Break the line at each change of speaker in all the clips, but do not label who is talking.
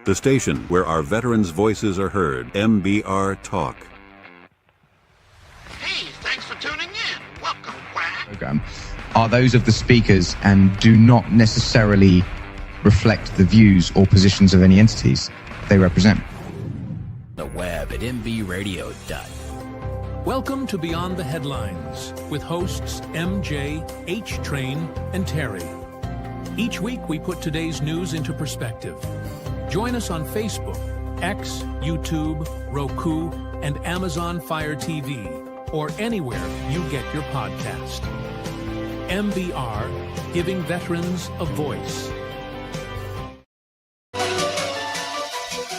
The station where our veterans' voices are heard. MBR Talk.
Hey, thanks for tuning in. Welcome, Quack.
Program are those of the speakers and do not necessarily reflect the views or positions of any entities they represent.
The web at mbradio.net.
Welcome to Beyond the Headlines with hosts MJ, H-Train, and Terry. Each week we put today's news into perspective. Join us on Facebook, X, YouTube, Roku, and Amazon Fire TV, or anywhere you get your podcast. MBR, giving veterans a voice.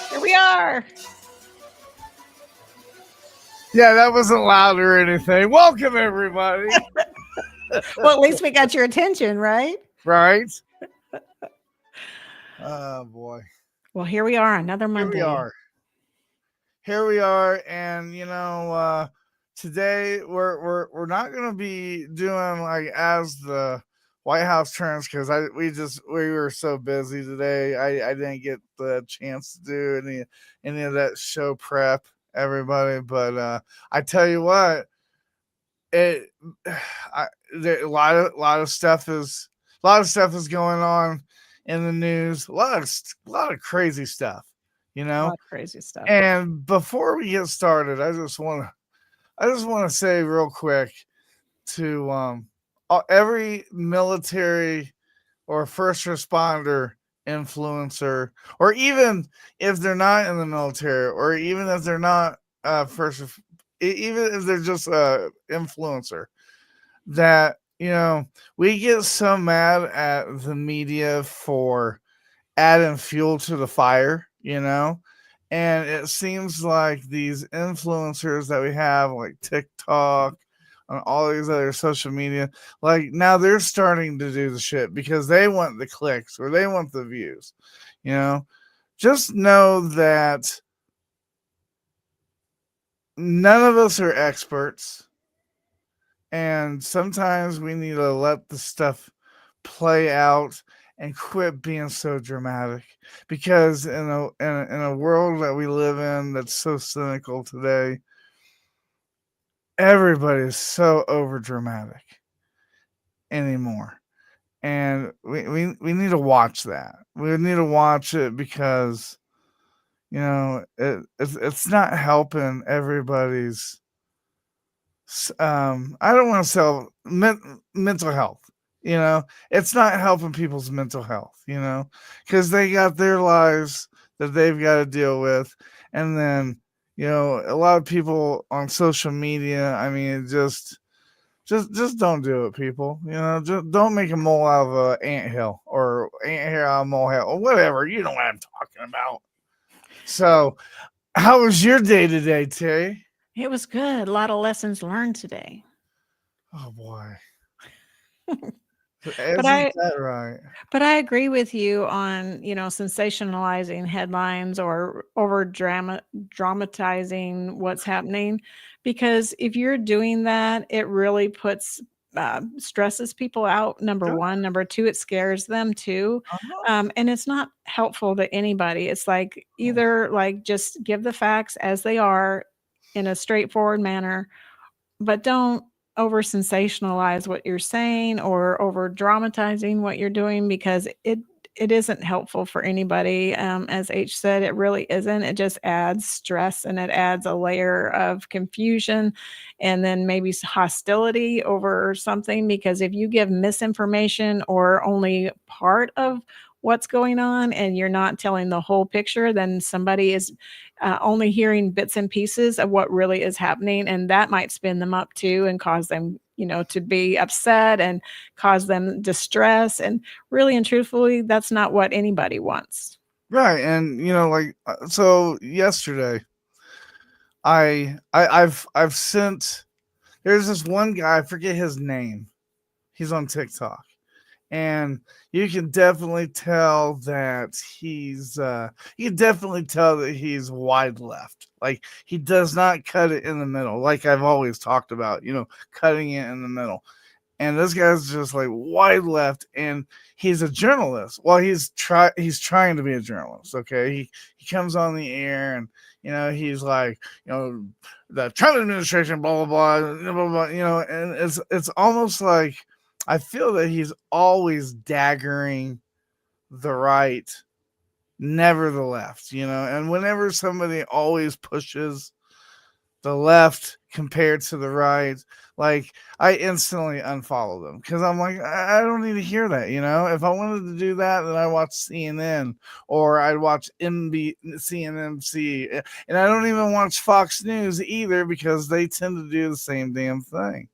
Here we are.
Yeah, that wasn't loud or anything. Welcome, everybody.
Well, at least we got your attention, right?
Right? Oh, boy.
Well, here we are, another Monday.
Here we are, and today we're not going to be doing like as the White House turns because we were so busy today. I didn't get the chance to do any of that show prep, everybody. But I tell you what, a lot of stuff is going on in the news. A lot of crazy stuff,
A lot of crazy stuff.
And before we get started, I just want to say real quick to every military or first responder influencer, or even if they're not in the military, or even if they're not even if they're just a influencer, that we get so mad at the media for adding fuel to the fire, and it seems like these influencers that we have, like TikTok and all these other social media, like now they're starting to do the shit because they want the clicks or they want the views. Just know that none of us are experts. And sometimes we need to let the stuff play out and quit being so dramatic. Because in a world that we live in that's so cynical today, everybody is so over dramatic anymore. And we need to watch that. We need to watch it because it's not helping everybody's I don't want to sell mental health. It's not helping people's mental health, because they got their lives that they've got to deal with. And then, a lot of people on social media, I mean, just don't do it, people. Just don't make a mole out of an anthill or anthill out of a molehill or whatever. You know what I'm talking about. So, how was your day today, Terry?
It was good. A lot of lessons learned today.
Oh boy.
But I agree with you on, sensationalizing headlines or over dramatizing what's happening, because if you're doing that, it really stresses people out. Number one. Number two, it scares them too. And it's not helpful to anybody. It's like either just give the facts as they are in a straightforward manner, but don't over sensationalize what you're saying or over dramatizing what you're doing, because it isn't helpful for anybody. As H said, it really isn't. It just adds stress and it adds a layer of confusion and then maybe hostility over something, because if you give misinformation or only part of what's going on and you're not telling the whole picture, then somebody is only hearing bits and pieces of what really is happening, and that might spin them up too and cause them to be upset and cause them distress, and really and truthfully, that's not what anybody wants.
Right. And so yesterday I've sent, there's this one guy, I forget his name, he's on TikTok. And you can definitely tell that he's wide left. Like, he does not cut it in the middle, like I've always talked about, cutting it in the middle. And this guy's just like wide left, and he's a journalist. Well, he's trying to be a journalist. Okay, he comes on the air, and he's like, the Trump administration, blah blah blah, blah blah blah. And it's almost like I feel that he's always daggering the right, never the left. And whenever somebody always pushes the left compared to the right, like I instantly unfollow them because I'm like, I don't need to hear that. If I wanted to do that, then I watch CNN or I'd watch CNNC, and I don't even watch Fox News either because they tend to do the same damn thing.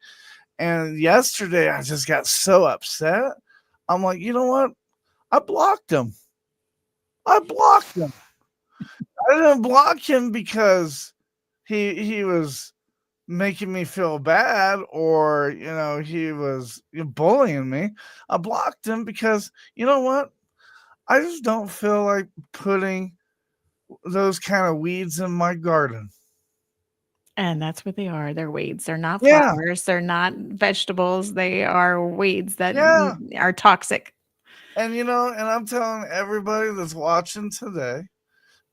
And yesterday I just got so upset. I'm like, you know what? I blocked him. I didn't block him because he was making me feel bad or he was bullying me. I blocked him because you know what? I just don't feel like putting those kind of weeds in my garden.
And that's what they are. They're weeds. They're not
Yeah.
flowers. They're not vegetables. They are weeds that
Yeah.
are toxic.
And and I'm telling everybody that's watching today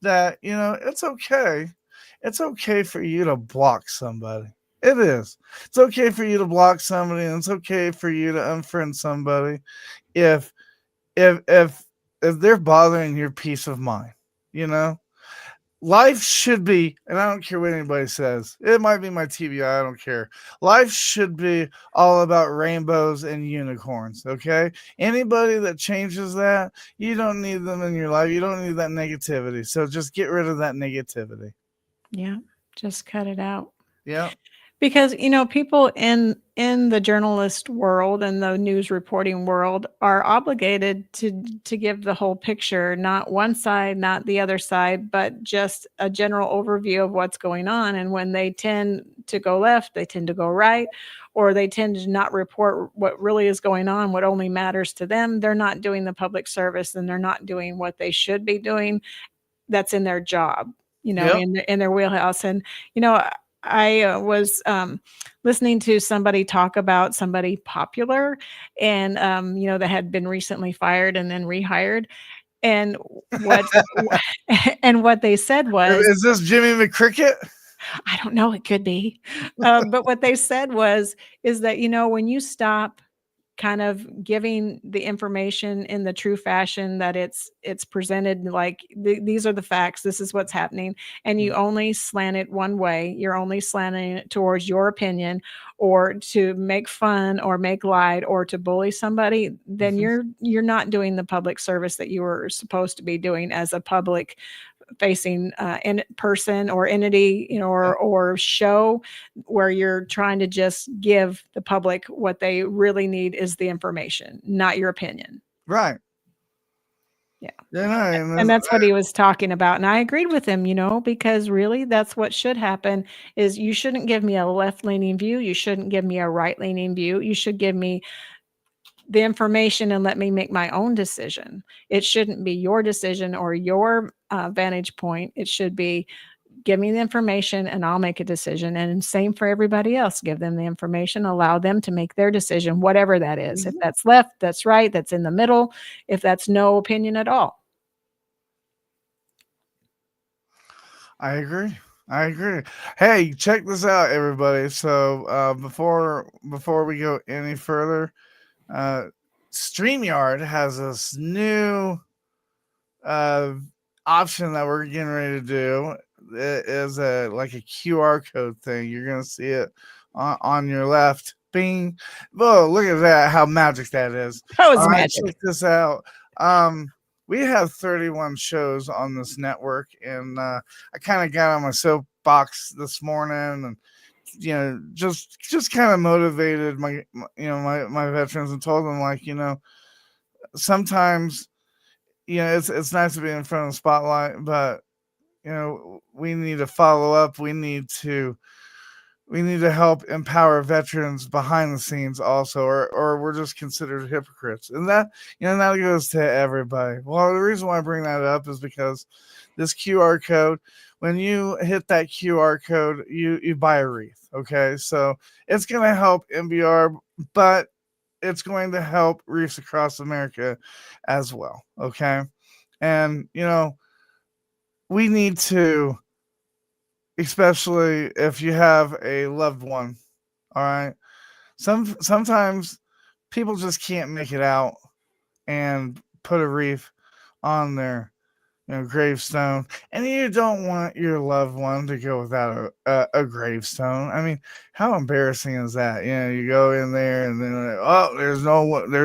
that it's okay. It's okay for you to block somebody. It is. It's okay for you to block somebody, and it's okay for you to unfriend somebody if they're bothering your peace of mind. Life should be, and I don't care what anybody says. It might be my TBI. I don't care. Life should be all about rainbows and unicorns. Okay. Anybody that changes that, you don't need them in your life. You don't need that negativity. So just get rid of that negativity.
Yeah. Just cut it out.
Yeah.
Because people in the journalist world and the news reporting world are obligated to give the whole picture, not one side, not the other side, but just a general overview of what's going on. And when they tend to go left, they tend to go right, or they tend to not report what really is going on, what only matters to them. They're not doing the public service, and they're not doing what they should be doing. That's in their job,
Yep.
in their wheelhouse. And I was listening to somebody talk about somebody popular, and that had been recently fired and then rehired. And what and what they said was,
Is this Jimmy McCricket?
I don't know, it could be, but what they said is that when you stop kind of giving the information in the true fashion that it's presented, like these are the facts, this is what's happening, and you only slant it one way, you're only slanting it towards your opinion or to make fun or make light or to bully somebody, then you're not doing the public service that you were supposed to be doing as a public facing in person or entity, or show, where you're trying to just give the public what they really need is the information, not your opinion.
Right.
Yeah.
And
that's what he was talking about. And I agreed with him, because really that's what should happen is you shouldn't give me a left-leaning view. You shouldn't give me a right-leaning view. You should give me the information and let me make my own decision. It shouldn't be your decision or your vantage point. It should be, give me the information and I'll make a decision. And same for everybody else. Give them the information, allow them to make their decision, whatever that is. If that's left, that's right, that's in the middle, if that's no opinion at all.
I agree. Hey, check this out, everybody. So before we go any further, StreamYard has this new option that we're getting ready to do. It is a QR code thing. You're gonna see it on your left. Bing! Whoa! Look at that! How magic that is!
That was magic.
Check this out. We have 31 shows on this network, and I kind of got on my soapbox this morning, and just kind of motivated my veterans and told them, sometimes it's nice to be in front of the spotlight, but we need to follow up. We need to help empower veterans behind the scenes also, or we're just considered hypocrites. And that goes to everybody. Well, the reason why I bring that up is because this QR code, when you hit that QR code, you buy a wreath. Okay. So it's going to help MBR, but it's going to help Reefs Across America as well. Okay. And, we need to, especially if you have a loved one. All right. Sometimes people just can't make it out and put a wreath on their gravestone, and you don't want your loved one to go without a gravestone. I mean, how embarrassing is that? You go in there and then there's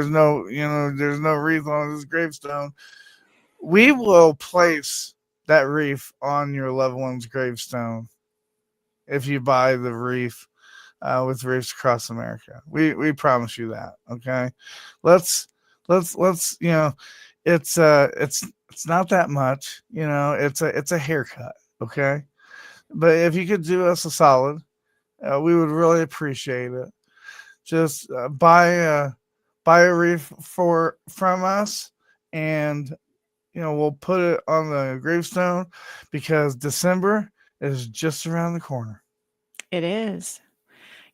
no wreath on this gravestone. We will place that wreath on your loved one's gravestone if you buy the wreath with Reefs Across America. We promise you that. Okay, let's it's not that much, it's a haircut. Okay, but if you could do us a solid, we would really appreciate it. Just buy a wreath from us, and we'll put it on the gravestone, because December is just around the corner.
It is.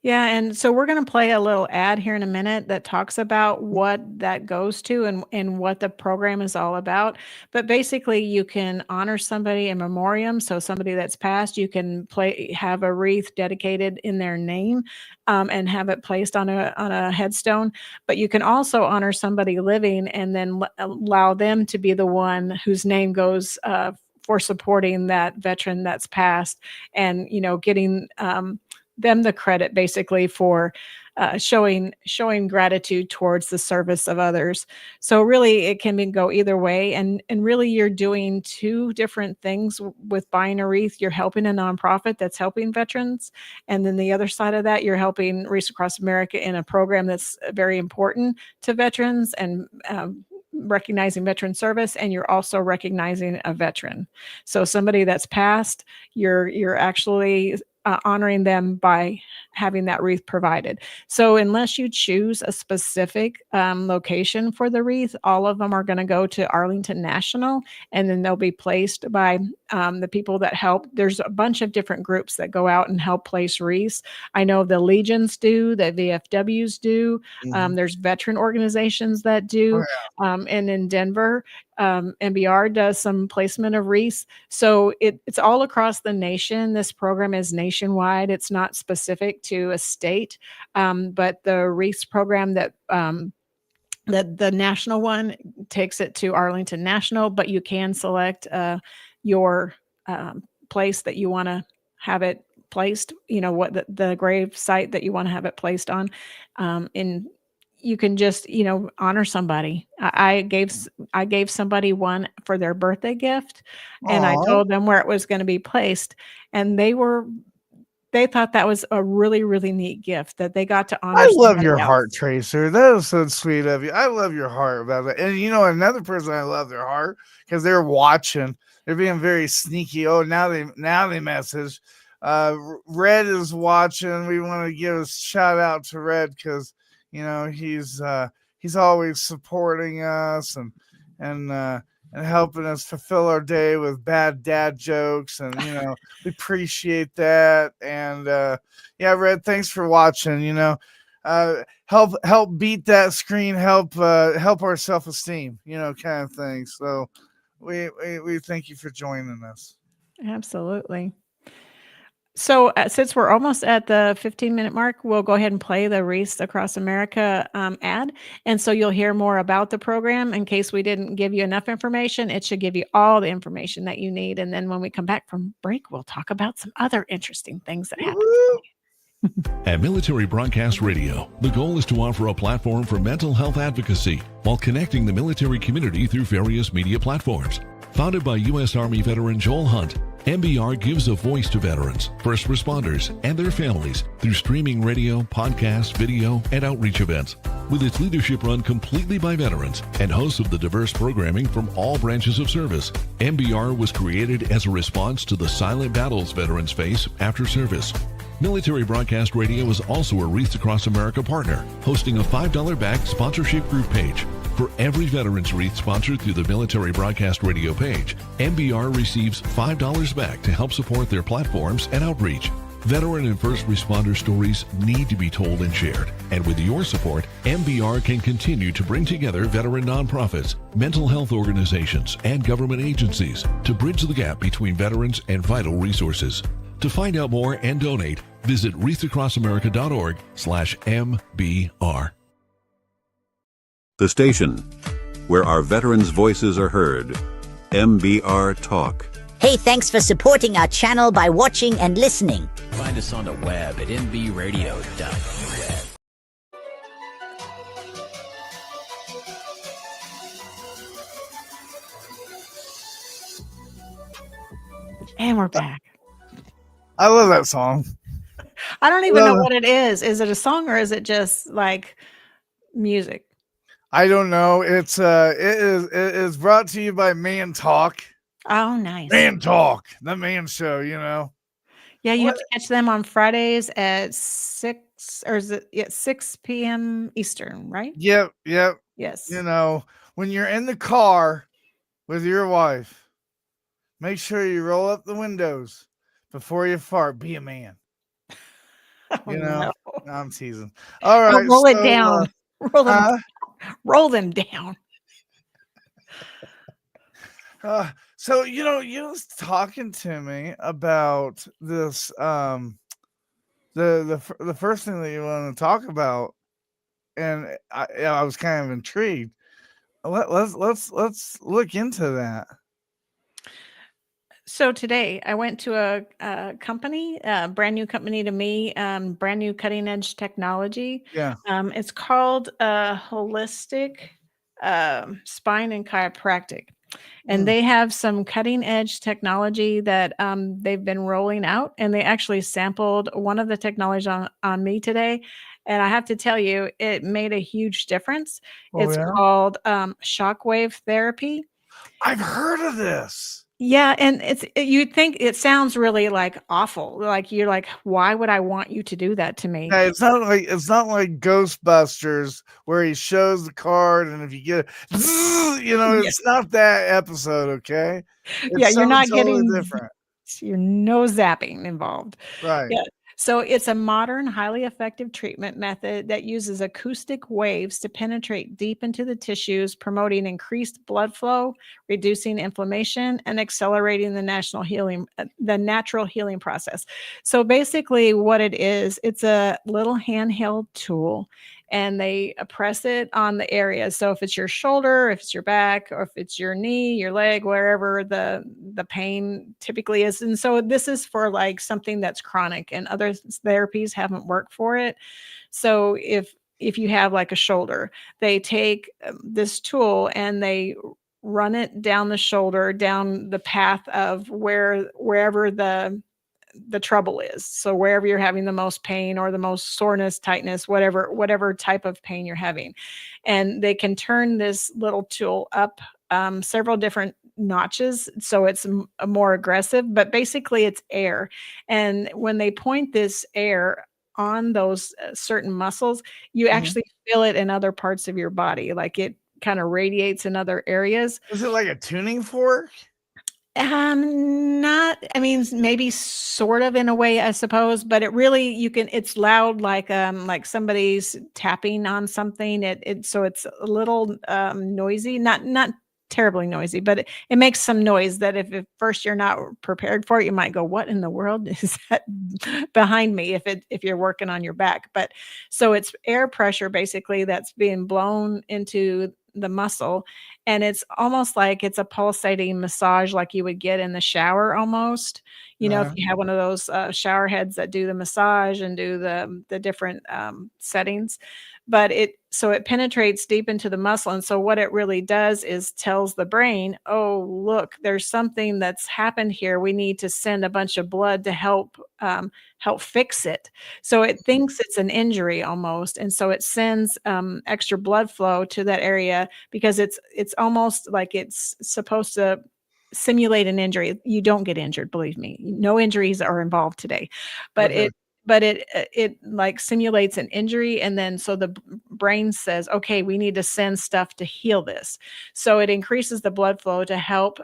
Yeah, and so we're going to play a little ad here in a minute that talks about what that goes to and what the program is all about. But basically, you can honor somebody in memoriam. So somebody that's passed, you can have a wreath dedicated in their name, and have it placed on a headstone. But you can also honor somebody living, and then allow them to be the one whose name goes for supporting that veteran that's passed, and getting them the credit basically for showing gratitude towards the service of others. So really it can go either way. And really you're doing two different things with buying a wreath. You're helping a nonprofit that's helping veterans. And then the other side of that, you're helping Reefs Across America in a program that's very important to veterans, and recognizing veteran service, and you're also recognizing a veteran. So somebody that's passed, you're actually honoring them by having that wreath provided. So unless you choose a specific location for the wreath, all of them are going to go to Arlington National, and then they'll be placed by the people that help. There's a bunch of different groups that go out and help place wreaths. I know the Legions do, the VFWs do. There's veteran organizations that do. And in Denver, MBR does some placement of wreaths. So it's all across the nation. This program is nationwide. It's not specific to a state, but the wreaths program that the national one takes it to Arlington National, but you can select your place that you want to have it placed, what the grave site that you want to have it placed on. You can just, honor somebody. I gave somebody one for their birthday gift, and I told them where it was going to be placed, and they thought that was a really, really neat gift that they got to honor.
I love your
else.
heart, Tracer. That is so sweet of you. I love your heart about that. And another person I love their heart, because they're watching. They're being very sneaky. Oh, now they message. Red is watching. We want to give a shout out to Red, because he's always supporting us and helping us fulfill our day with bad dad jokes, and we appreciate that. And Red, thanks for watching. Help beat that screen, help our self-esteem, kind of thing. So we thank you for joining us.
Absolutely. So since we're almost at the 15-minute mark, we'll go ahead and play the Reefs Across America ad. And so you'll hear more about the program. In case we didn't give you enough information, it should give you all the information that you need. And then when we come back from break, we'll talk about some other interesting things that happened today.
At Military Broadcast Radio, the goal is to offer a platform for mental health advocacy while connecting the military community through various media platforms. Founded by U.S. Army veteran Joel Hunt, MBR gives a voice to veterans, first responders, and their families through streaming radio, podcasts, video, and outreach events. With its leadership run completely by veterans and hosts of the diverse programming from all branches of service, MBR was created as a response to the silent battles veterans face after service. Military Broadcast Radio is also a Reefs Across America partner, hosting a $5 backed sponsorship group page. For every veteran's wreath sponsored through the Military Broadcast Radio page, MBR receives $5 back to help support their platforms and outreach. Veteran and first responder stories need to be told and shared. And with your support, MBR can continue to bring together veteran nonprofits, mental health organizations, and government agencies to bridge the gap between veterans and vital resources. To find out more and donate, visit wreathacrossamerica.org/MBR.
The station where our veterans' voices are heard. MBR Talk.
Hey, thanks for supporting our channel by watching and listening.
Find us on the web at mbradio.net.
And we're back.
I love that song.
I don't even know what it is. Is it a song or is it just like music?
I don't know. It is brought to you by Man Talk.
Oh, nice.
Man Talk, the Man Show. You know.
Yeah, you have to catch them on Fridays at 6 or is it 6 p.m. Eastern, right?
Yep.
Yes.
You know, when you're in the car with your wife, make sure you roll up the windows before you fart. Be a man.
Oh,
You know,
no.
No, I'm teasing. All right,
Roll it down. Roll them down.
So you was talking to me about this. The first thing that you want to talk about, and I was kind of intrigued. Let's look into that.
So today I went to a company, a brand new company to me, brand new cutting edge technology.
Yeah.
It's called Holistic Spine and Chiropractic. And they have some cutting edge technology that they've been rolling out. And they actually sampled one of the technology on me today. And I have to tell you, it made a huge difference.
Oh,
It's
yeah?
called shockwave therapy.
I've heard of this.
Yeah, and you'd think it sounds really like awful. Like you're like, why would I want you to do that to me?
Yeah, it's not like Ghostbusters where he shows the card and if you get it, it's not that episode, okay?
Yeah, you're not
totally
getting
different.
You're no zapping involved.
Right.
Yeah. So it's a modern, highly effective treatment method that uses acoustic waves to penetrate deep into the tissues, promoting increased blood flow, reducing inflammation, and accelerating the natural healing process. So basically what it is, it's a little handheld tool and they press it on the area. So if it's your shoulder, if it's your back, or if it's your knee, your leg, wherever the pain typically is. And so this is for like something that's chronic and other therapies haven't worked for it. So if you have like a shoulder, they take this tool and they run it down the shoulder, down the path of wherever the trouble is. So wherever you're having the most pain or the most soreness, tightness, whatever type of pain you're having. And they can turn this little tool up several different notches. So it's more aggressive, but basically it's air. And when they point this air on those certain muscles, you actually feel it in other parts of your body. Like it kind of radiates in other areas.
Is it like a tuning fork?
Not, I mean, maybe sort of in a way, I suppose, but it really, it's loud, like somebody's tapping on something. So it's a little noisy, not terribly noisy, but it makes some noise that if at first you're not prepared for it, you might go, what in the world is that behind me if you're working on your back? But so it's air pressure basically that's being blown into the muscle, and it's almost like it's a pulsating massage like you would get in the shower almost. If you have one of those shower heads that do the massage and do the different settings, but it penetrates deep into the muscle. And so what it really does is tells the brain, oh, look, there's something that's happened here. We need to send a bunch of blood to help fix it. So it thinks it's an injury almost. And so it sends extra blood flow to that area because it's almost like it's supposed to simulate an injury. You don't get injured, believe me. No injuries are involved today, but it like simulates an injury. And then so the brain says, okay, we need to send stuff to heal this. So it increases the blood flow to help,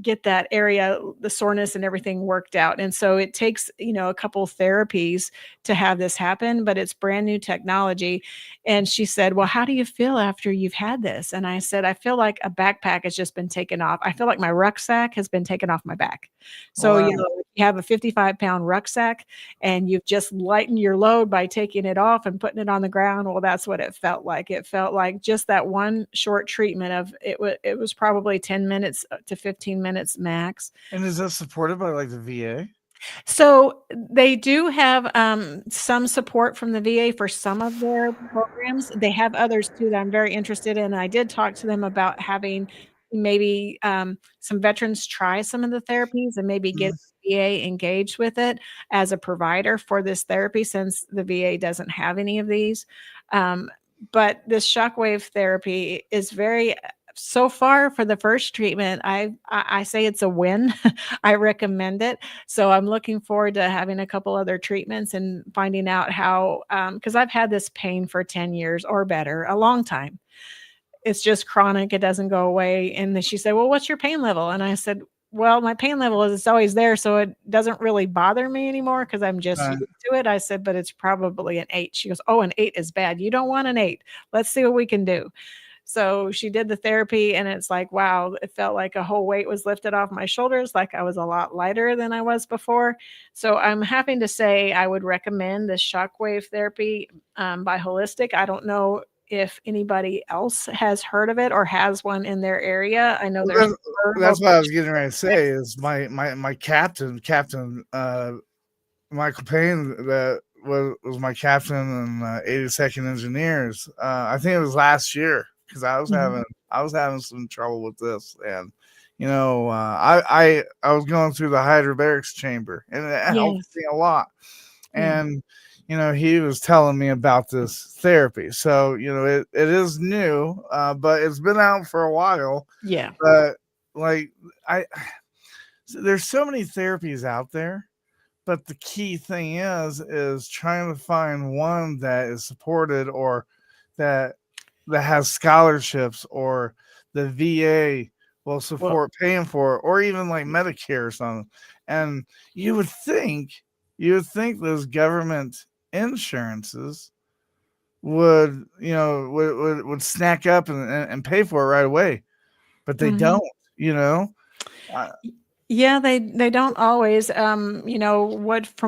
get that area, the soreness and everything worked out. And so it takes, a couple therapies to have this happen, but it's brand new technology. And she said, "Well, how do you feel after you've had this?" And I said, "I feel like a backpack has just been taken off. I feel like my rucksack has been taken off my back." So,
Wow.
you have a 55-pound rucksack and you've just lightened your load by taking it off and putting it on the ground. Well, that's what it felt like. It felt like just that one short treatment of it. It was probably 10 minutes to 15 minutes max.
And is that supported by like the VA?
So they do have some support from the VA for some of their programs. They have others too that I'm very interested in. I did talk to them about having maybe some veterans try some of the therapies and maybe get the VA engaged with it as a provider for this therapy, since the VA doesn't have any of these. But this shockwave therapy is very, so far for the first treatment, I say it's a win. I recommend it. So I'm looking forward to having a couple other treatments and finding out how, because I've had this pain for 10 years or better, a long time. It's just chronic. It doesn't go away. And then she said, "Well, what's your pain level?" And I said, "Well, my pain level is it's always there. So it doesn't really bother me anymore because I'm just used to it." I said, "But it's probably an 8." She goes, "Oh, an 8 is bad. You don't want an 8. Let's see what we can do." So she did the therapy and it's like, wow, it felt like a whole weight was lifted off my shoulders. Like I was a lot lighter than I was before. So I'm having to say I would recommend this shockwave therapy by Holistic. I don't know if anybody else has heard of it or has one in their area. I know there's
that's what I was getting ready to say is my captain Michael Payne, that was my captain in 82nd Engineers. I think it was last year because I was having some trouble with this, and I was going through the hydrobarics chamber, and it helped me a lot. And he was telling me about this therapy. So it is new, but it's been out for a while.
Yeah.
But there's so many therapies out there. But the key thing is trying to find one that is supported or that has scholarships or the VA will support paying for it, or even like Medicare or something. And you would think those government insurances would snack up and pay for it right away, but they don't.
Yeah, they don't always. From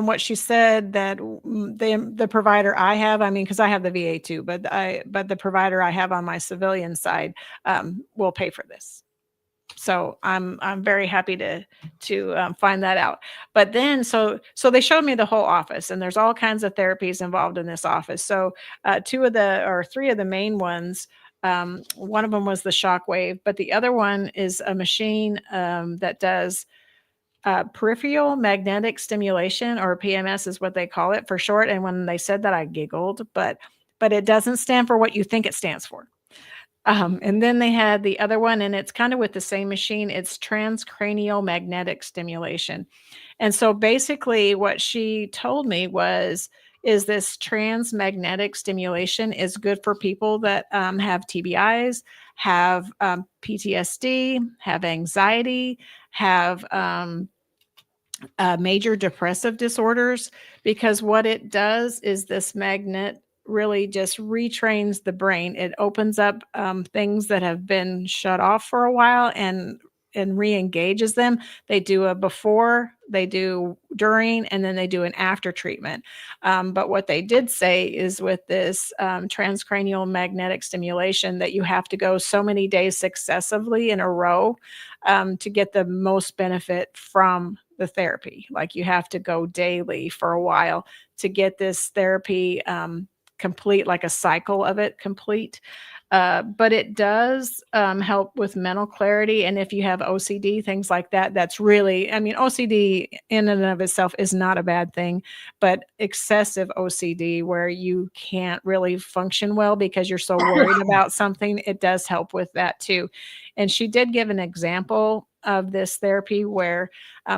what she said, that the provider I have, I mean, because I have the VA too, but the provider I have on my civilian side will pay for this. So I'm very happy to find that out. But then so they showed me the whole office, and there's all kinds of therapies involved in this office. So 3 of the main ones. One of them was the shockwave, but the other one is a machine that does peripheral magnetic stimulation, or PMS is what they call it for short. And when they said that, I giggled, but it doesn't stand for what you think it stands for. And then they had the other one, and it's kind of with the same machine. It's transcranial magnetic stimulation. And so basically what she told me is this transmagnetic stimulation is good for people that have TBIs, have PTSD, have anxiety, have major depressive disorders, because what it does is this magnet really just retrains the brain. It opens up things that have been shut off for a while and re-engages them. They do a before, they do during, and then they do an after treatment. But what they did say is with this transcranial magnetic stimulation that you have to go so many days successively in a row to get the most benefit from the therapy. Like you have to go daily for a while to get this therapy complete, like a cycle of it complete. But it does help with mental clarity. And if you have OCD, things like that, that's really, I mean, OCD in and of itself is not a bad thing, but excessive OCD where you can't really function well because you're so worried about something, it does help with that too. And she did give an example of this therapy where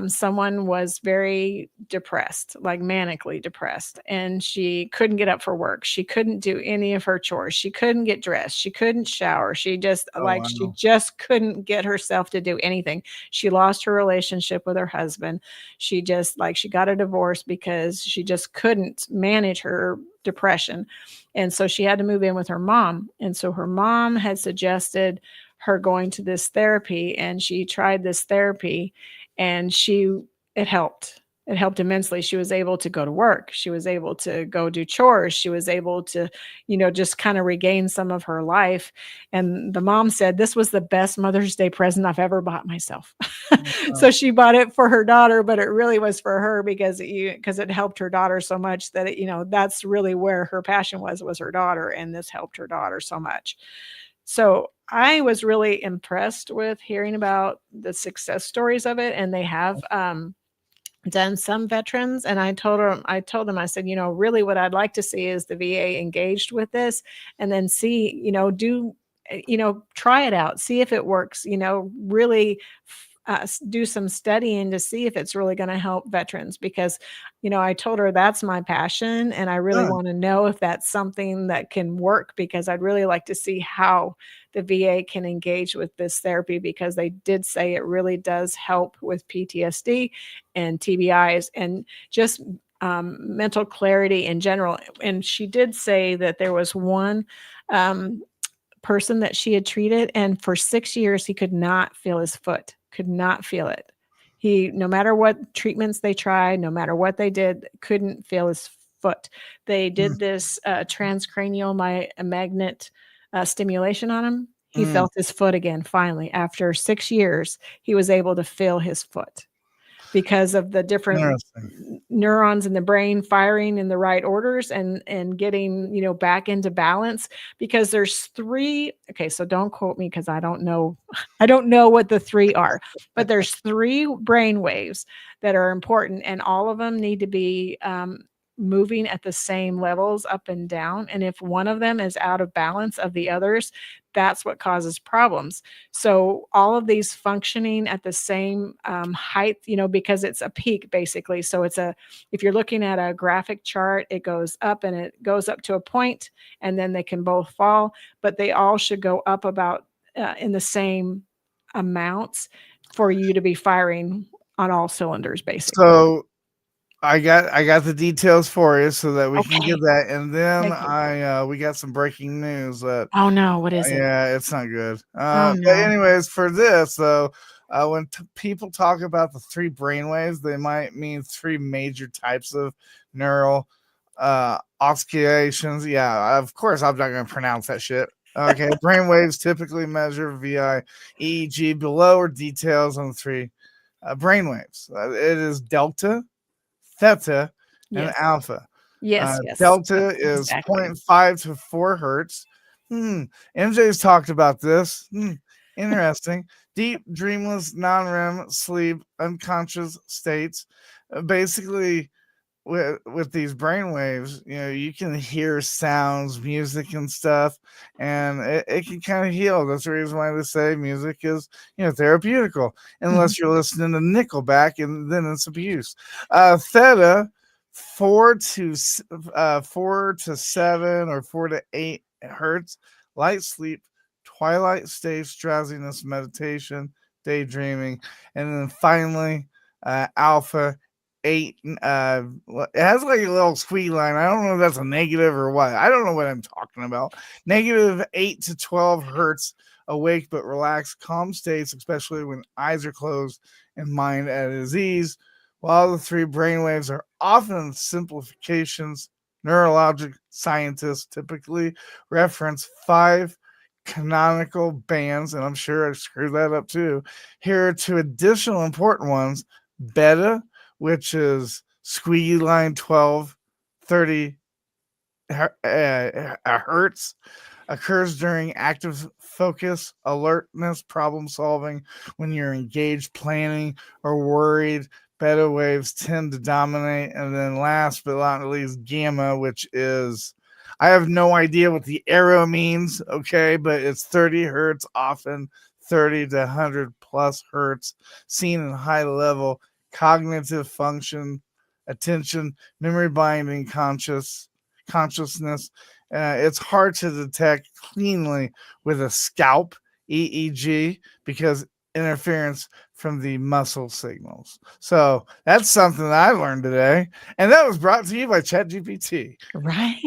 someone was very depressed, like manically depressed, and she couldn't get up for work. She couldn't do any of her chores. She couldn't get dressed. She couldn't shower. She just
Oh, wow.
she just couldn't get herself to do anything. She lost her relationship with her husband. She just she got a divorce because she just couldn't manage her depression. And so she had to move in with her mom. And so her mom had suggested her going to this therapy, and she tried this therapy, and it helped. It helped immensely. She was able to go to work. She was able to go do chores. She was able to, just kind of regain some of her life. And the mom said, this was the best Mother's Day present I've ever bought myself. So she bought it for her daughter, but it really was for her because it helped her daughter so much that that's really where her passion was her daughter. And this helped her daughter so much. So I was really impressed with hearing about the success stories of it. And they have done some veterans. And I told them, I said, really what I'd like to see is the VA engaged with this, and then see, try it out, see if it works, really do some studying to see if it's really going to help veterans, because I told her that's my passion, and I really want to know if that's something that can work, because I'd really like to see how the VA can engage with this therapy, because they did say it really does help with PTSD and TBIs and just mental clarity in general. And she did say that there was one person that she had treated, and for 6 years he could not feel his foot, could not feel it. No matter what treatments they tried, no matter what they did, couldn't feel his foot. They did this transcranial magnet stimulation on him. He felt his foot again. Finally, after 6 years, he was able to feel his foot, because of the different neurons in the brain firing in the right orders and getting, back into balance. Because there's three, okay, so don't quote me because I don't know what the three are, but there's three brain waves that are important, and all of them need to be moving at the same levels up and down. And if one of them is out of balance of the others, that's what causes problems. So all of these functioning at the same height, because it's a peak basically. So if you're looking at a graphic chart, it goes up and it goes up to a point, and then they can both fall, but they all should go up about in the same amounts for you to be firing on all cylinders, basically.
So I got the details for you so that we can get that, and then we got some breaking news that
oh no, what is it?
Yeah, it's not good.
Oh, no.
But anyways, for this though, when people talk about the three brainwaves, they might mean three major types of neural oscillations. Yeah, of course, I'm not going to pronounce that shit. Okay, brainwaves typically measure via EEG. Below are details on the three brainwaves. It is delta, theta, and alpha.
Yes.
Delta is 0.5 to 4 hertz. MJ's talked about this. Interesting. Deep, dreamless, non-REM sleep, unconscious states. Basically, with these brain waves, you can hear sounds, music, and stuff, and it can kind of heal. That's the reason why they say music is, therapeutical, unless you're listening to Nickelback, and then it's abuse. Theta, 4 to 7 or 4 to 8 hertz, light sleep, twilight stage, drowsiness, meditation, daydreaming, and then finally alpha, 8. It has like a little squeak line. I don't know if that's a negative or what. I don't know what I'm talking about. Negative 8 to 12 hertz, awake but relaxed, calm states, especially when eyes are closed and mind at its ease. While the three brainwaves are often simplifications, neurologic scientists typically reference 5 canonical bands, and I'm sure I screwed that up too. Here are 2 additional important ones: beta, which is squeaky line 1230 hertz, occurs during active focus, alertness, problem solving, when you're engaged, planning, or worried. Beta waves tend to dominate. And then last but not least, gamma, which is, I have no idea what the arrow means, okay, but it's 30 hertz, often 30 to 100 plus hertz, seen in high level cognitive function, attention, memory binding, consciousness. It's hard to detect cleanly with a scalp EEG because interference from the muscle signals. So that's something that I learned today. And that was brought to you by ChatGPT.
Right.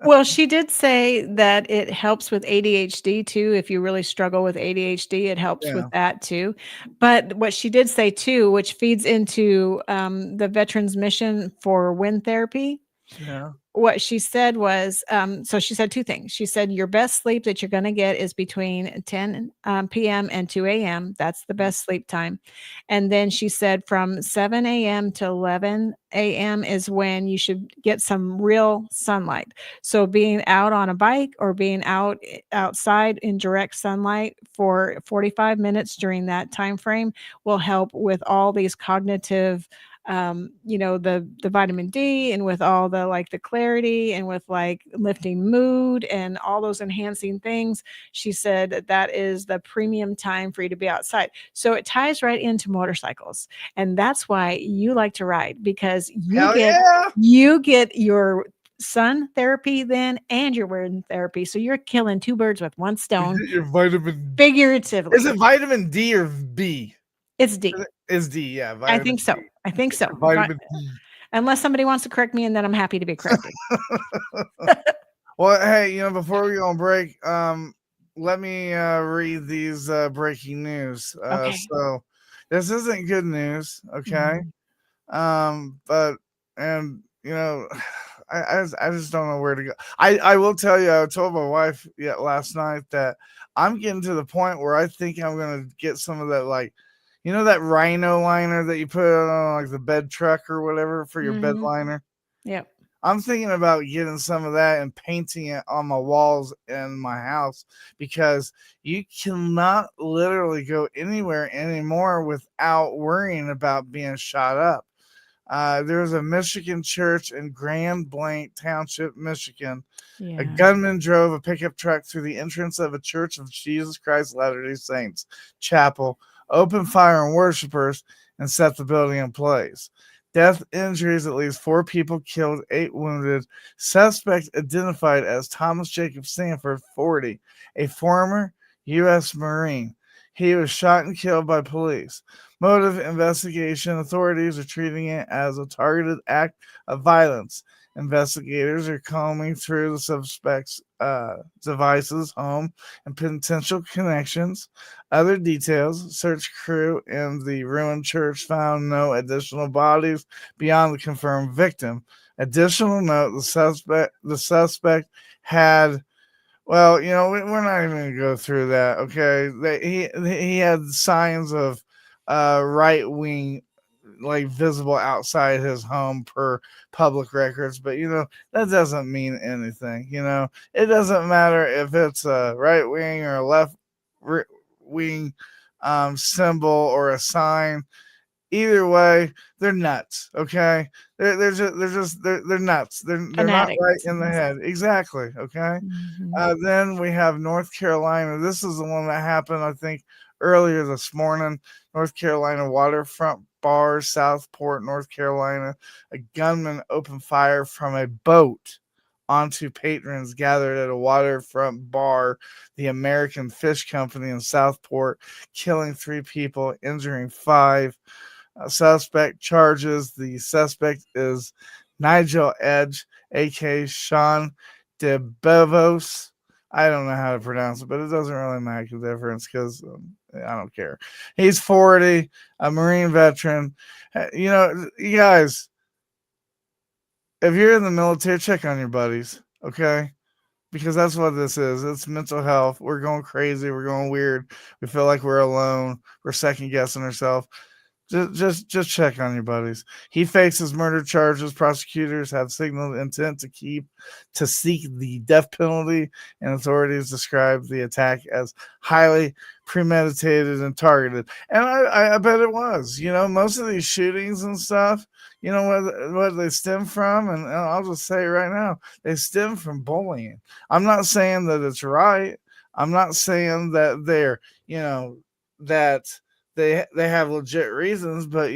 Well, she did say that it helps with ADHD too. If you really struggle with ADHD, it helps
Yeah.
with that too. But what she did say too, which feeds into the veterans mission for wind therapy,
Yeah.
what she said was, so she said two things. She said, your best sleep that you're going to get is between 10 p.m. and 2 a.m. That's the best sleep time. And then she said from 7 a.m. to 11 a.m. is when you should get some real sunlight. So being out on a bike or being outside in direct sunlight for 45 minutes during that time frame will help with all these cognitive the vitamin D, and with all the like the clarity, and with like lifting mood and all those enhancing things. She said that is the premium time for you to be outside. So it ties right into motorcycles. And that's why you like to ride, because
Hell yeah.
you get your sun therapy then and your wind therapy. So you're killing two birds with one stone,
Your vitamin.
figuratively.
Is it vitamin D or B?
It's D.
It's D, yeah.
I
Vitamin
think so.
D.
I think so.
Vitamin D.
Unless somebody wants to correct me, and then I'm happy to be corrected.
Well, hey, before we go on break, let me read these breaking news.
Okay.
So this isn't good news, okay? But and I just don't know where to go. I will tell you, I told my wife last night that I'm getting to the point where I think I'm gonna get some of that, like, that rhino liner that you put on like the bed truck or whatever for your bed liner.
Yep.
I'm thinking about getting some of that and painting it on my walls in my house, because you cannot literally go anywhere anymore without worrying about being shot up. There's a Michigan church in Grand Blanc Township, Michigan.
Yeah.
A gunman drove a pickup truck through the entrance of a Church of Jesus Christ Latter-day Saints chapel, opened fire on worshipers, and set the building in place. Death, injuries, at least 4 people killed, 8 wounded. Suspect identified as Thomas Jacob Sanford, 40, a former U.S. Marine. He was shot and killed by police. Motive investigation. Authorities are treating it as a targeted act of violence. Investigators are combing through the suspect's devices, home, and potential connections. Other details: search crew in the ruined church found no additional bodies beyond the confirmed victim. Additional note: the suspect had, well, we're not even going to go through that. Okay, he had signs of right wing, like, visible outside his home per public records, but that doesn't mean anything. It doesn't matter if it's a right wing or a left wing symbol or a sign. Either way, they're nuts. Okay, they're nuts. They're not right in the head. Exactly. Okay. Then we have North Carolina. This is the one that happened, I think, earlier this morning. North Carolina waterfront bar, Southport, North Carolina. A gunman opened fire from a boat onto patrons gathered at a waterfront bar, the American Fish Company in Southport, killing 3 people, injuring 5. Suspect charges. The suspect is Nigel Edge, aka Sean DeBevos. I don't know how to pronounce it, but it doesn't really make a difference because I don't care. He's 40, a Marine veteran. You guys, if you're in the military, check on your buddies, okay? Because that's what this is. It's mental health. We're going crazy. We're going weird. We feel like we're alone. We're second guessing ourselves. Just check on your buddies. He faces murder charges. Prosecutors have signaled intent to seek the death penalty, and authorities describe the attack as highly premeditated and targeted. And I bet it was. Most of these shootings and stuff, what they stem from, and I'll just say right now, they stem from bullying. I'm not saying that it's right. I'm not saying that they're, that they have legit reasons, but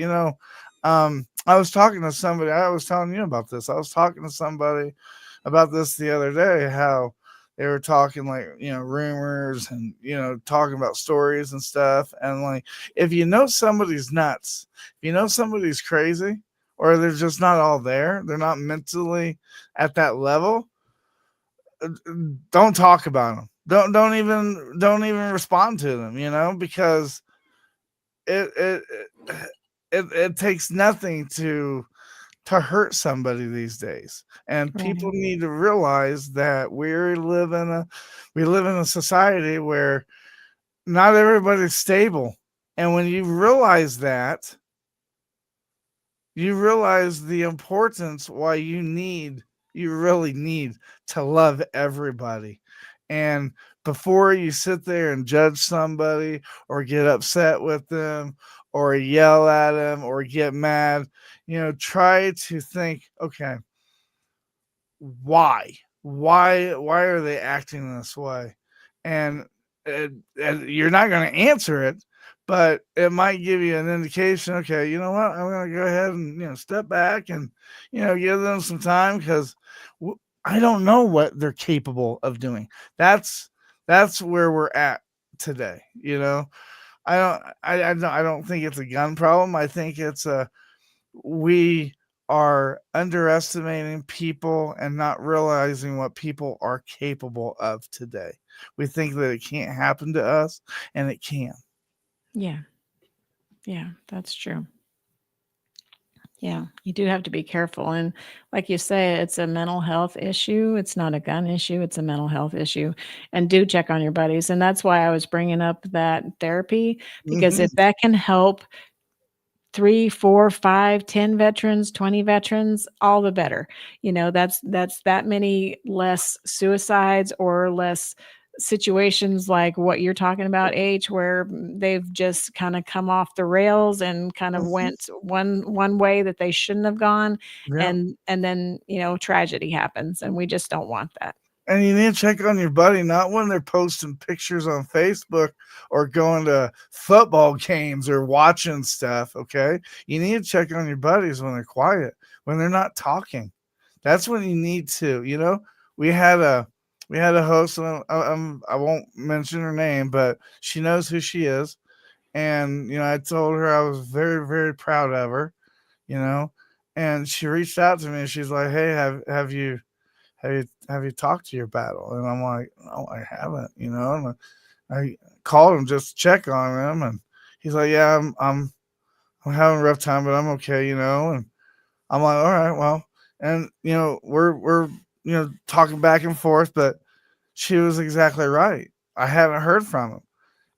I was talking to somebody. I was telling you about this. I was talking to somebody about this the other day. How they were talking like rumors and talking about stories and stuff. And like, if somebody's nuts, if somebody's crazy, or they're just not all there, they're not mentally at that level, don't talk about them. Don't even respond to them, because it takes nothing to hurt somebody these days. And people need to realize that we live in a society where not everybody's stable. And when you realize that, you realize the importance why you really need to love everybody. And before you sit there and judge somebody or get upset with them or yell at them or get mad, try to think, okay, why are they acting this way? And you're not going to answer it, but it might give you an indication. Okay, you know what, I'm going to go ahead and step back and give them some time, because I don't know what they're capable of doing. That's where we're at today. I don't think it's a gun problem. I think it's we are underestimating people and not realizing what people are capable of today. We think that it can't happen to us, and it can.
Yeah. Yeah, that's true. Yeah, you do have to be careful. And like you say, it's a mental health issue. It's not a gun issue. It's a mental health issue. And do check on your buddies. And that's why I was bringing up that therapy, because if that can help 3, 4, 5, 10 veterans, 20 veterans, all the better. That's that many less suicides or less situations like what you're talking about, H, where they've just kind of come off the rails and kind of went one way that they shouldn't have gone.
Yeah.
And then, tragedy happens, and we just don't want that.
And you need to check on your buddy, not when they're posting pictures on Facebook or going to football games or watching stuff. Okay. You need to check on your buddies when they're quiet, when they're not talking. That's when you need to, we had a host, and I won't mention her name, but she knows who she is. And, I told her I was very, very proud of her, and she reached out to me and she's like, hey, have you talked to your battle? And I'm like, no, I haven't, and I called him just to check on him, and he's like, yeah, I'm having a rough time, but I'm okay, and I'm like, all right, well, and we're talking back and forth, but she was exactly right. I haven't heard from him.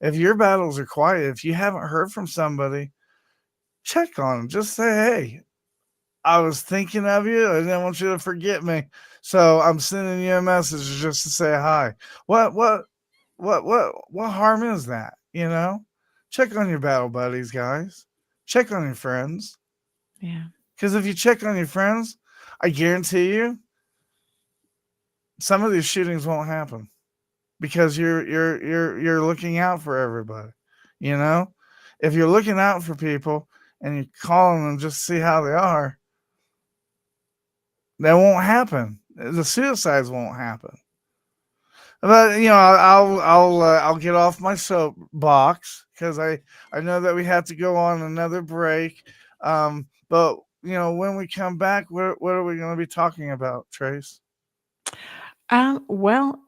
If your battles are quiet, if you haven't heard from somebody, check on them. Just say, hey, I was thinking of you. I didn't want you to forget me, so I'm sending you a message just to say hi. What harm is that? Check on your battle buddies, guys. Check on your friends.
Yeah.
Because if you check on your friends, I guarantee you, some of these shootings won't happen, because you're looking out for everybody. If you're looking out for people and you're calling them just to see how they are, that won't happen. The suicides won't happen. But I'll get off my soapbox, because I know that we have to go on another break. But when we come back, what are we going to be talking about, Trace?
Well,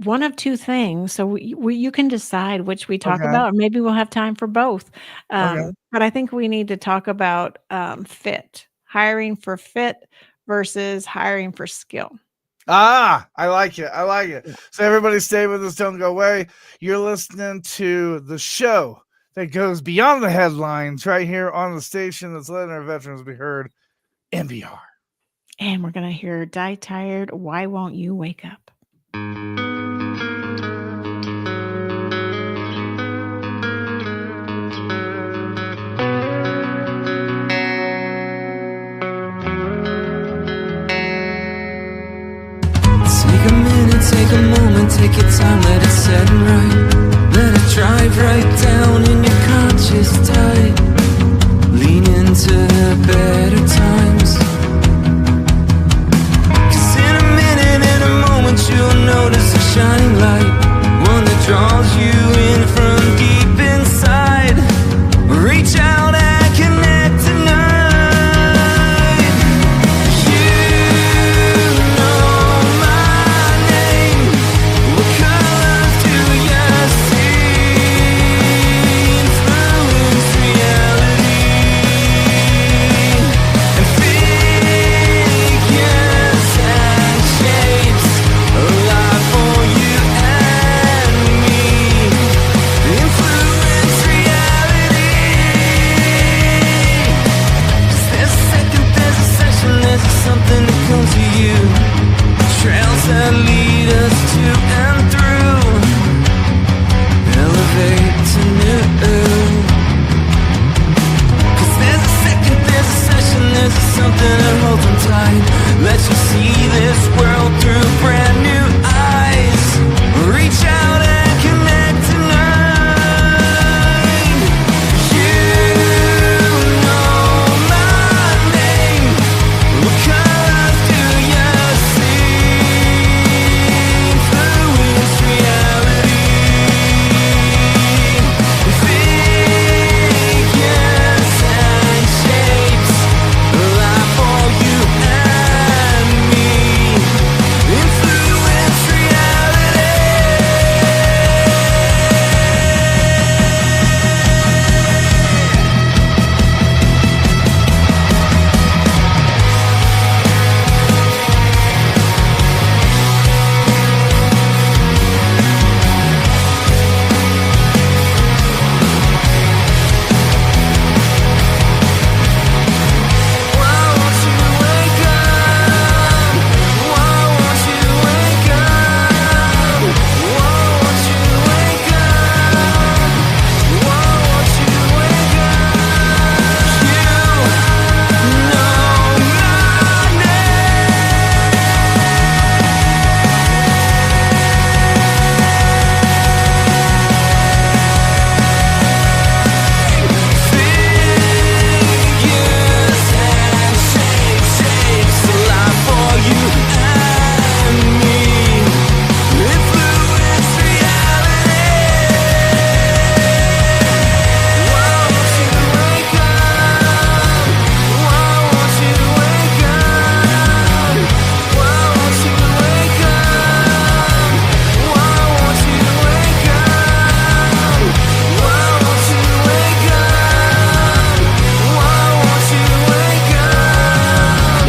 one of two things. So you can decide which we talk
Okay.
about, or maybe we'll have time for both.
Okay.
But I think we need to talk about fit, hiring for fit versus hiring for skill.
I like it.
Yeah.
So everybody stay with us. Don't go away. You're listening to the show that goes beyond the headlines right here on the station that's letting our veterans be heard, MBR.
And we're going to hear Die Tired, Why Won't You Wake Up?
Take a minute, take a moment, take your time, let it set heading right. Let it drive right down in your conscious tide. Lean into the better times. 'Cause in a minute, in a moment, you'll notice a shining light, one that draws you in from deep inside. Reach out and connect tonight. You know my name. What colors do you see? Influence reality. And figures and shapes, alive for you and me. Influence reality. 'Cause there's a second, there's a session, there's a something that comes to you. Trails that lead us to and through. Elevate to new. 'Cause there's a second, there's a session, there's a something that holds them tight. Let you see this world through brand new eyes. Reach out and connect tonight. You know my name. What colors do you see? Influence reality. Figures and shapes, alive for you and me. Influence reality. Why won't you wake up? Why won't you wake up? Why won't you wake up? Why won't you wake up? You know my name. Figures and shapes, alive for you and me. Influence reality. Why won't you wake up? Why won't you wake up? Why won't you wake up? Why won't you wake up? Why won't you wake up? Why won't you wake up?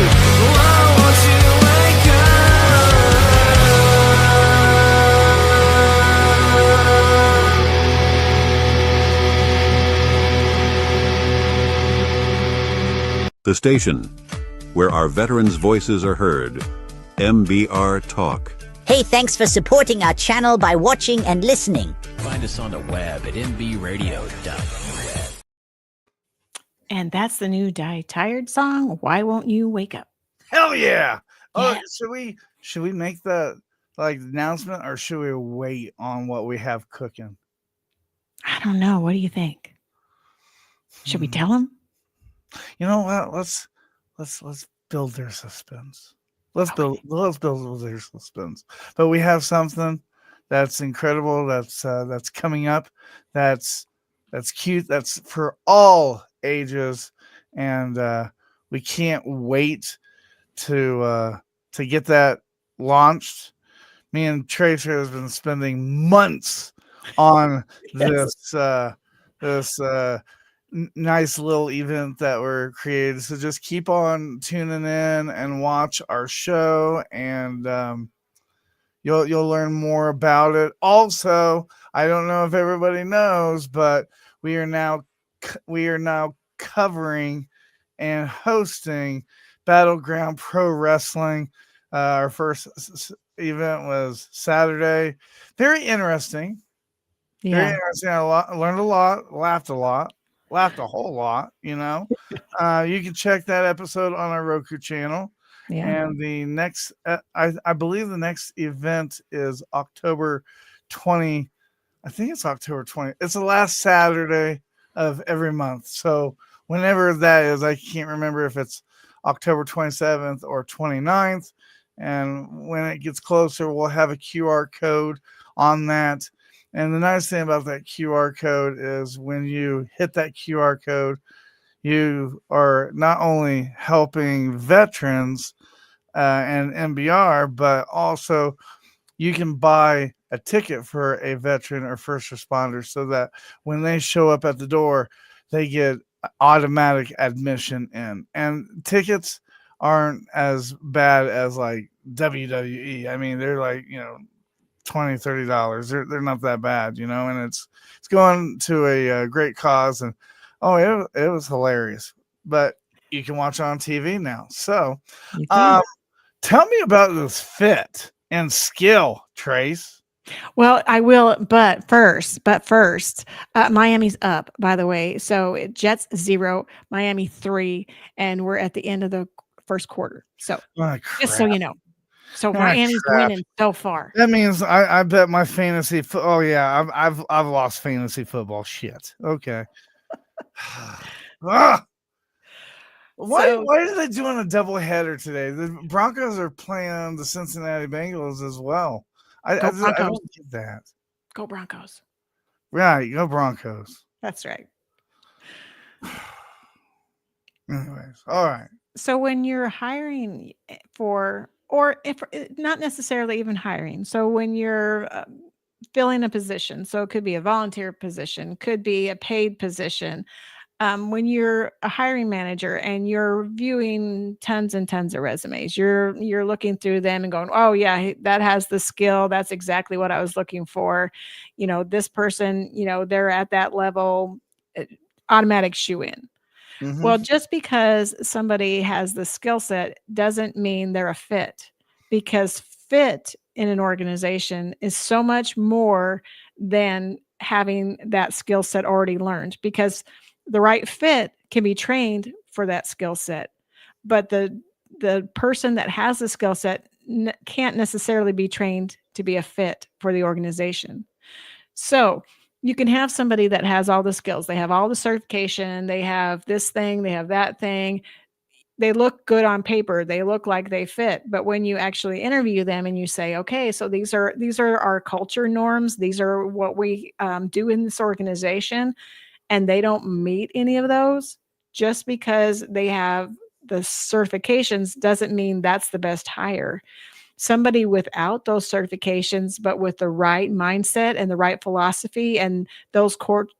Why won't you wake up?
The station where our veterans' voices are heard. MBR Talk.
Hey, thanks for supporting our channel by watching and listening.
Find us on the web at mbradio.net.
And that's the new Die Tired song, Why Won't You Wake Up?
Hell yeah! Oh,
Yeah.
should we make the announcement, or should we wait on what we have cooking?
I don't know. What do you think? Should we tell them?
You know what? Let's build their suspense. Let's build their suspense. But we have something that's incredible. That's coming up. That's cute. That's for all ages, and we can't wait to get that launched. Me and Tracer has been spending months on this nice little event that we're created. So just keep on tuning in and watch our show, and you'll learn more about it. Also, I don't know if everybody knows, but we are now covering and hosting Battleground Pro Wrestling. Our first event was Saturday. Very interesting. Very interesting. Learned a lot, laughed a lot, laughed a whole lot. You can check that episode on our Roku channel.
Yeah.
And the next, I believe the next event is October 20. I think it's October 20. It's the last Saturday of every month. So whenever that is, I can't remember if it's October 27th or 29th. And when it gets closer, we'll have a QR code on that. And the nice thing about that QR code is when you hit that QR code, you are not only helping veterans and MBR, but also you can buy a ticket for a veteran or first responder so that when they show up at the door, they get automatic admission in. And tickets aren't as bad as like WWE. I mean, they're like, $20-$30. They're not that bad, and it's going to a great cause. And it was hilarious. But you can watch it on TV now. So tell me about this fit and skill, Trace.
Well, I will, but first, Miami's up, by the way. So Jets 0, Miami 3, and we're at the end of the first quarter. So just so you know. So Miami's winning so far.
That means I bet my fantasy. Oh yeah, I've lost fantasy football. Shit. Okay. Why are they doing a doubleheader today? The Broncos are playing the Cincinnati Bengals as well. I don't get that.
Go Broncos.
Right, go Broncos.
That's right.
Anyways, all right.
So when you're hiring for, or if not necessarily even hiring, so when you're filling a position, so it could be a volunteer position, could be a paid position. When you're a hiring manager and you're viewing tons and tons of resumes, you're looking through them and going, oh yeah, that has the skill. That's exactly what I was looking for. This person, they're at that level, automatic shoe in.
Mm-hmm.
Well, just because somebody has the skill set doesn't mean they're a fit, because fit in an organization is so much more than having that skill set already learned, because the right fit can be trained for that skill set, but the person that has the skill set can't necessarily be trained to be a fit for the organization. So you can have somebody that has all the skills, they have all the certification, they have this thing, they have that thing. They look good on paper, they look like they fit, but when you actually interview them and you say, okay, so these are our culture norms, these are what we do in this organization, and they don't meet any of those, just because they have the certifications doesn't mean that's the best hire. Somebody without those certifications, but with the right mindset and the right philosophy and those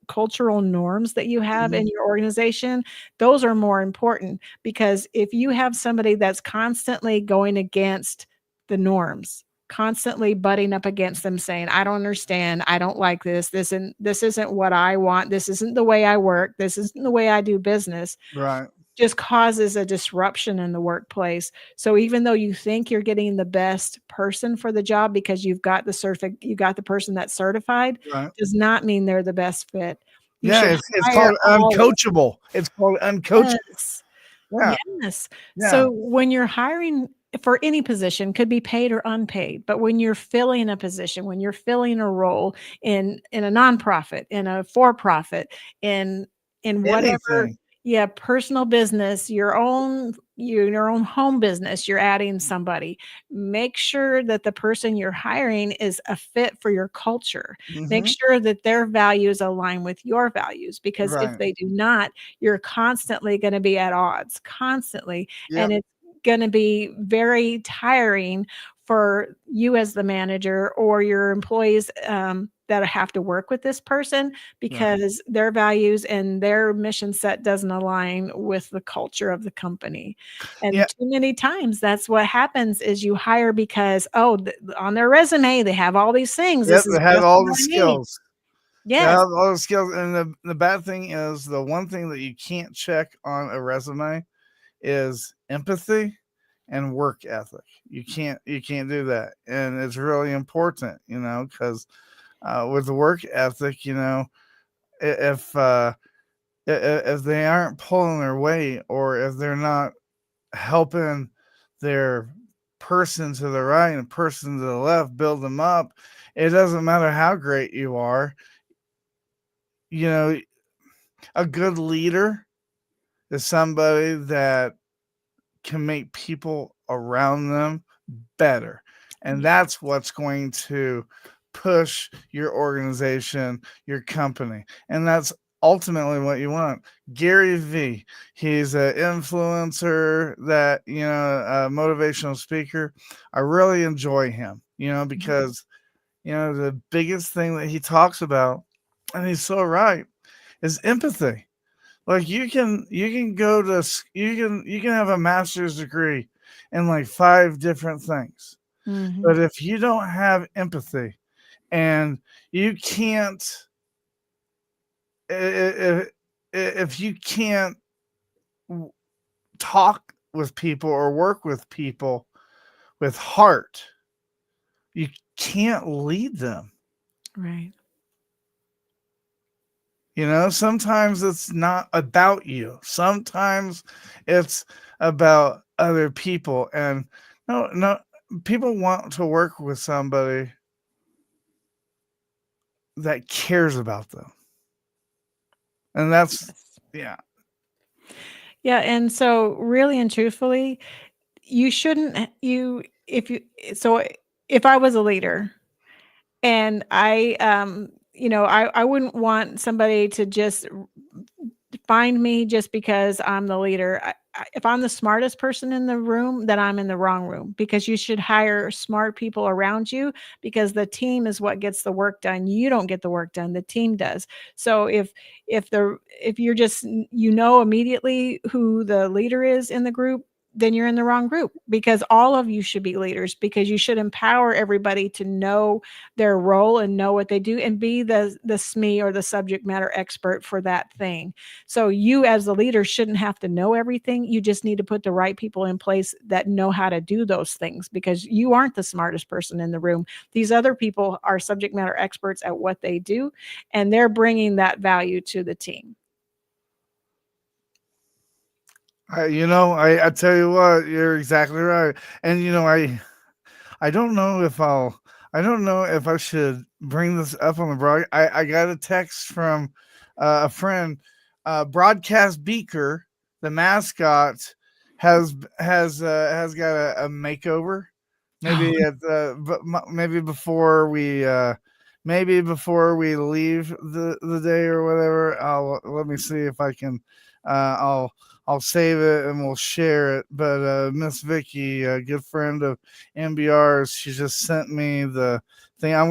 cultural norms that you have in your organization, those are more important, because if you have somebody that's constantly going against the norms, constantly butting up against them, saying, I don't understand, I don't like this, this isn't what I want, this isn't the way I work, this isn't the way I do business,
right,
just causes a disruption in the workplace. So even though you think you're getting the best person for the job because you've got the person that's certified,
right,
does not mean they're the best fit.
it's called uncoachable. It's called uncoachable.
Yes. So when you're hiring for any position, could be paid or unpaid, but when you're filling a position, when you're filling a role in a nonprofit, in a for-profit, in whatever, personal business, your own home business, you're adding somebody, make sure that the person you're hiring is a fit for your culture. Make sure that their values align with your values, because if they do not, you're constantly going to be at odds, constantly. And it's going to be very tiring for you as the manager or your employees that have to work with this person, because their values and their mission set doesn't align with the culture of the company. And too many times that's what happens, is you hire because, on their resume, they have all these things.
They have all the skills.
Yes.
They have all the skills. And the bad thing is, the one thing that you can't check on a resume is empathy and work ethic. You can't do that. And it's really important, because with the work ethic, if they aren't pulling their weight, or if they're not helping their person to the right and a person to the left, build them up. It doesn't matter how great you are. You know, a good leader is somebody that can make people around them better. And that's what's going to push your organization, your company. And that's ultimately what you want. Gary V, he's an influencer that, a motivational speaker. I really enjoy him, because, the biggest thing that he talks about, and he's so right, is empathy. Like you can go to you can have a master's degree in like 5 different things. But if you don't have empathy and you can't if you can't talk with people or work with people with heart, you can't lead them.
Right.
Sometimes it's not about you. Sometimes it's about other people. And no, people want to work with somebody that cares about them. And that's, yeah.
Yeah. And so, really and truthfully, you shouldn't, you, if you, so if I was a leader and I wouldn't want somebody to just find me just because I'm the leader. If I'm the smartest person in the room, then I'm in the wrong room, because you should hire smart people around you, because the team is what gets the work done. You don't get the work done, the team does. So if you're just, immediately who the leader is in the group, then you're in the wrong group, because all of you should be leaders, because you should empower everybody to know their role and know what they do and be the SME or the subject matter expert for that thing. So you as the leader shouldn't have to know everything. You just need to put the right people in place that know how to do those things, because you aren't the smartest person in the room. These other people are subject matter experts at what they do, and they're bringing that value to the team.
I tell you what, you're exactly right. And I don't know if I should bring this up on the broad. I got a text from a friend, Broadcast Beaker, the mascot, has got a makeover. Maybe maybe before we leave the day or whatever, let me see if I can. I'll save it and we'll share it. But Miss Vicky, a good friend of MBR's, she just sent me the thing. I'm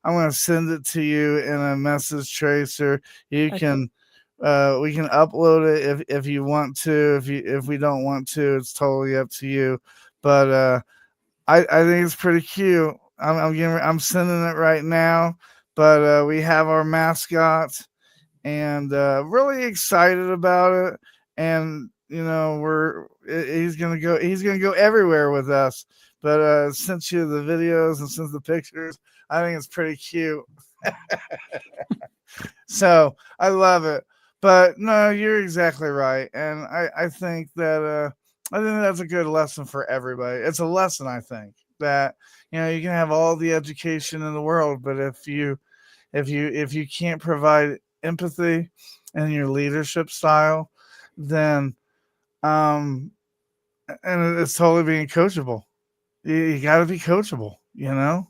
gonna send it to you in a message tracer. You can we can upload it if you want to. If we don't want to, it's totally up to you. But I think it's pretty cute. I'm sending it right now. But we have our mascot, and really excited about it. And he's gonna go everywhere with us. But since you the videos and since the pictures, I think it's pretty cute. So I love it. But no, you're exactly right. And I think that's a good lesson for everybody. It's a lesson, I think, that you can have all the education in the world, but if you can't provide empathy in your leadership style, then and it's totally being coachable. You got to be coachable,
Yeah.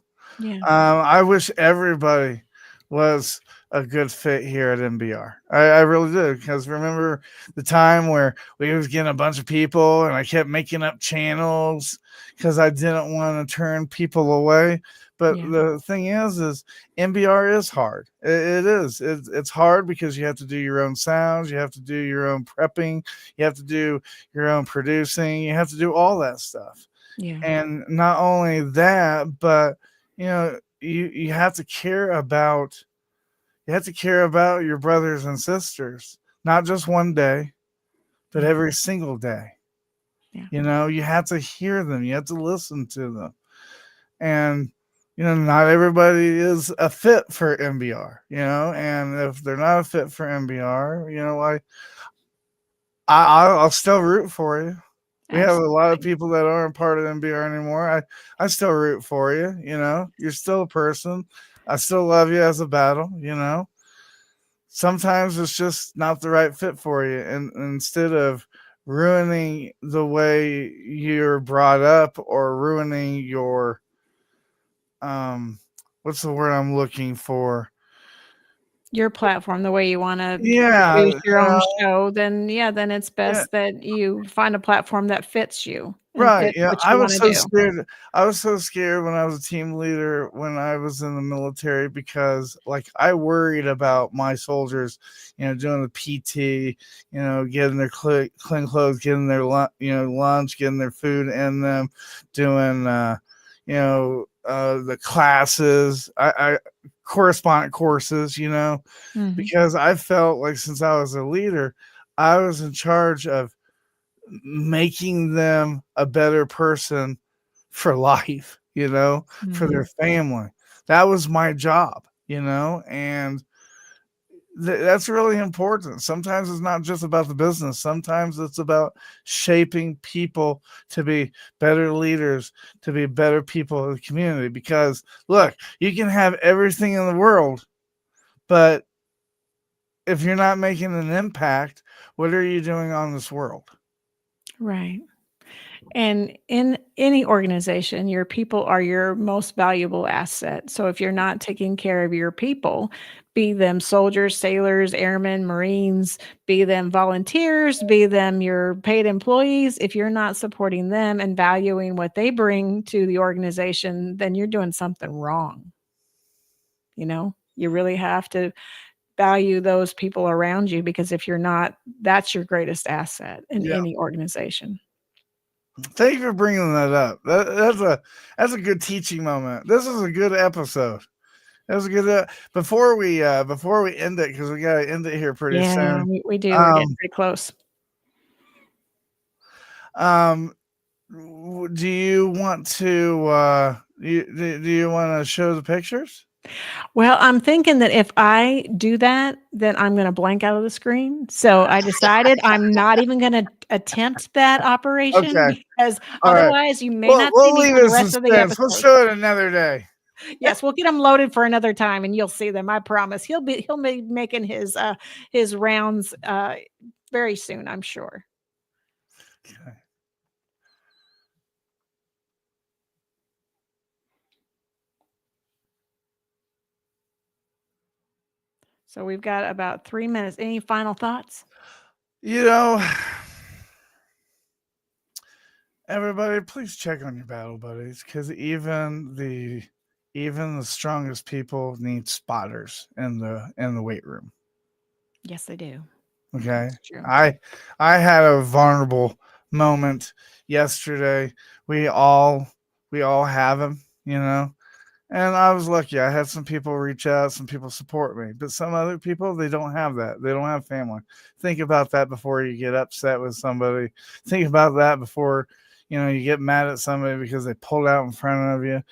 I wish everybody was a good fit here at MBR. I really do, because remember the time where we was getting a bunch of people and I kept making up channels because I didn't want to turn people away. But the thing is MBR is hard. It is. It's hard because you have to do your own sounds. You have to do your own prepping. You have to do your own producing. You have to do all that stuff.
Yeah.
And not only that, but you have to care about your brothers and sisters, not just one day, but every single day.
Yeah.
You have to hear them, you have to listen to them. And not everybody is a fit for MBR, and if they're not a fit for MBR, I'll still root for you. We have a lot of
Absolutely.
people that aren't part of MBR anymore. I still root for you. You know, you're still a person. I still love you as a battle. You know, sometimes it's just not the right fit for you, and instead of ruining the way you're brought up or ruining your what's the word I'm looking for?
Your platform, the way you want to
Yeah,
produce your own show, then then it's
yeah,
best that you find a platform that fits you and
right.
fits
Yeah,
what
I
you
was
want to
so
do.
scared. I was so scared when I was a team leader when I was in the military because, like, I worried about my soldiers, you know, doing the PT, you know, getting their clean clothes, getting their lunch, getting their food in them, doing, the classes, I correspondent courses, you know,
Mhm.
because I felt like since I was a leader, I was in charge of making them a better person for life, you know, for their
Mhm.
family. That was my job, you know, and that's really important. Sometimes it's not just about the business. Sometimes it's about shaping people to be better leaders, to be better people in the community. Because look, you can have everything in the world, but if you're not making an impact, what are you doing on this world?
Right. And in any organization, your people are your most valuable asset. So if you're not taking care of your people, be them soldiers, sailors, airmen, Marines, be them volunteers, be them your paid employees, if you're not supporting them and valuing what they bring to the organization, then you're doing something wrong. You know, you really have to value those people around you because if you're not, that's your greatest asset in
Yeah.
any organization.
Thank you for bringing that up. That's a good teaching moment. This is a good episode. That was a good. Before we end it, because we gotta end it here pretty
Yeah,
soon.
we do. We're getting
Um,
pretty close.
do you want to do you want to show the pictures?
Well, I'm thinking that if I do that, then I'm gonna blank out of the screen. So I decided I'm not even gonna attempt that operation
Okay.
because
All right.
otherwise you may
Well,
not see
we'll
me
leave
for
it
the
in
rest of the
suspense. We'll
episode.
show it another day.
Yes, we'll get him loaded for another time and you'll see them. I promise. He'll be making his rounds very soon, I'm sure.
Okay.
So we've got about 3 minutes. Any final thoughts?
You know, everybody, please check on your battle buddies because even the strongest people need spotters in the weight room.
Yes, they do.
Okay.
That's true.
I had a vulnerable moment yesterday. We all have them, you know. And I was lucky. I had some people reach out, some people support me, but some other people, they don't have that. They don't have family. Think about that before you get upset with somebody. Think about that before, you get mad at somebody because they pulled out in front of you.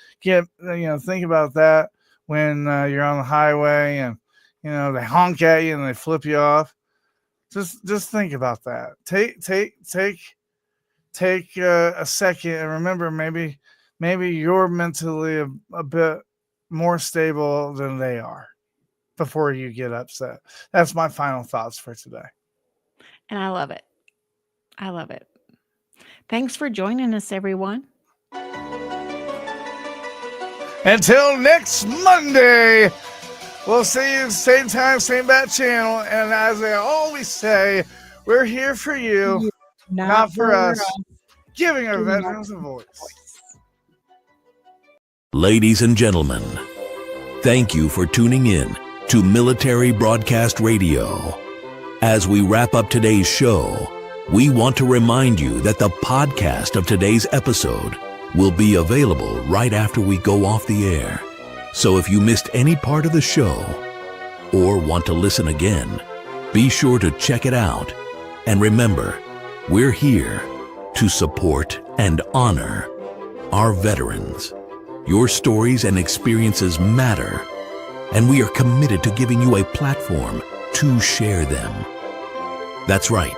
Think about that when you're on the highway and, they honk at you and they flip you off. Just think about that. Take a second and remember maybe you're mentally a bit more stable than they are before you get upset. That's my final thoughts for today.
And I love it. I love it. Thanks for joining us, everyone.
Until next Monday, we'll see you same time, same bat channel. And as I always say, we're here for you, not for us, giving our veterans a voice.
Ladies and gentlemen, thank you for tuning in to Military Broadcast Radio. As we wrap up today's show, we want to remind you that the podcast of today's episode will be available right after we go off the air. So if you missed any part of the show or want to listen again, be sure to check it out. And remember, we're here to support and honor our veterans. Your stories and experiences matter, and we are committed to giving you a platform to share them. That's right.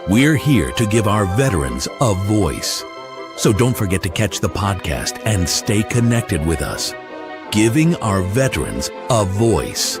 We're here to give our veterans a voice. So don't forget to catch the podcast and stay connected with us. Giving our veterans a voice.